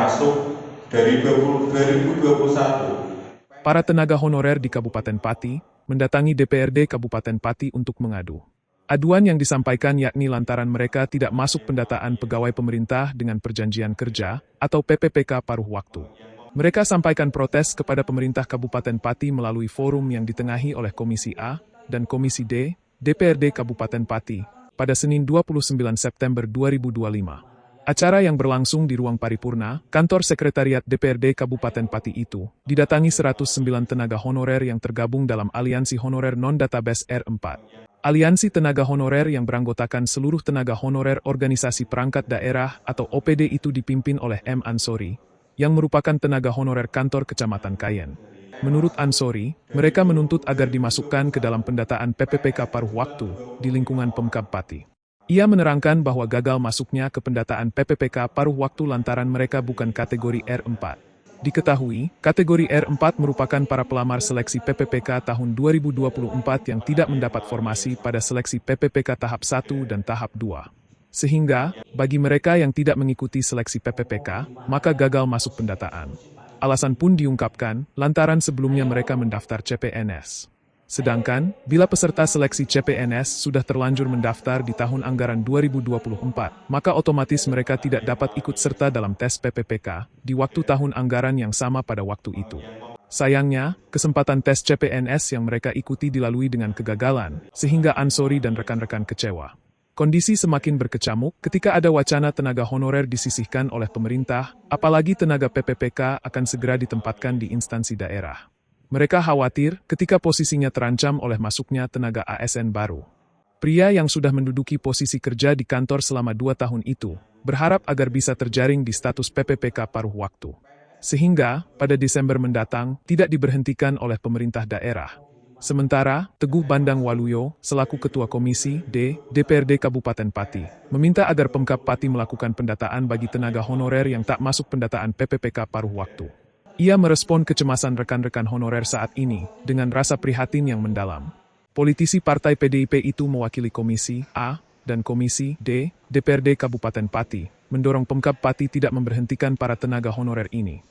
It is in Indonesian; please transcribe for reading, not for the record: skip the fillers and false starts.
masuk dari 2021. Para tenaga honorer di Kabupaten Pati mendatangi DPRD Kabupaten Pati untuk mengadu. Aduan yang disampaikan yakni lantaran mereka tidak masuk pendataan pegawai pemerintah dengan perjanjian kerja atau PPPK paruh waktu. Mereka sampaikan protes kepada pemerintah Kabupaten Pati melalui forum yang ditengahi oleh Komisi A dan Komisi D, DPRD Kabupaten Pati, pada Senin 29 September 2025. Acara yang berlangsung di ruang paripurna, kantor sekretariat DPRD Kabupaten Pati itu, didatangi 109 tenaga honorer yang tergabung dalam Aliansi Honorer Non-Database R4. Aliansi tenaga honorer yang beranggotakan seluruh tenaga honorer organisasi perangkat daerah atau OPD itu dipimpin oleh M. Ansori, yang merupakan tenaga honorer kantor Kecamatan Kayen. Menurut Ansori, mereka menuntut agar dimasukkan ke dalam pendataan PPPK paruh waktu di lingkungan Pemkab Pati. Ia menerangkan bahwa gagal masuknya ke pendataan PPPK paruh waktu lantaran mereka bukan kategori R4. Diketahui, kategori R4 merupakan para pelamar seleksi PPPK tahun 2024 yang tidak mendapat formasi pada seleksi PPPK tahap 1 dan tahap 2. Sehingga, bagi mereka yang tidak mengikuti seleksi PPPK, maka gagal masuk pendataan. Alasan pun diungkapkan, lantaran sebelumnya mereka mendaftar CPNS. Sedangkan, bila peserta seleksi CPNS sudah terlanjur mendaftar di tahun anggaran 2024, maka otomatis mereka tidak dapat ikut serta dalam tes PPPK di waktu tahun anggaran yang sama pada waktu itu. Sayangnya, kesempatan tes CPNS yang mereka ikuti dilalui dengan kegagalan, sehingga Ansori dan rekan-rekan kecewa. Kondisi semakin berkecamuk ketika ada wacana tenaga honorer disisihkan oleh pemerintah, apalagi tenaga PPPK akan segera ditempatkan di instansi daerah. Mereka khawatir ketika posisinya terancam oleh masuknya tenaga ASN baru. Pria yang sudah menduduki posisi kerja di kantor selama 2 tahun itu, berharap agar bisa terjaring di status PPPK paruh waktu. Sehingga, pada Desember mendatang, tidak diberhentikan oleh pemerintah daerah. Sementara, Teguh Bandang Waluyo, selaku Ketua Komisi D, DPRD Kabupaten Pati, meminta agar Pemkab Pati melakukan pendataan bagi tenaga honorer yang tak masuk pendataan PPPK paruh waktu. Ia merespon kecemasan rekan-rekan honorer saat ini dengan rasa prihatin yang mendalam. Politisi Partai PDIP itu mewakili Komisi A dan Komisi D, DPRD Kabupaten Pati, mendorong Pemkab Pati tidak memberhentikan para tenaga honorer ini.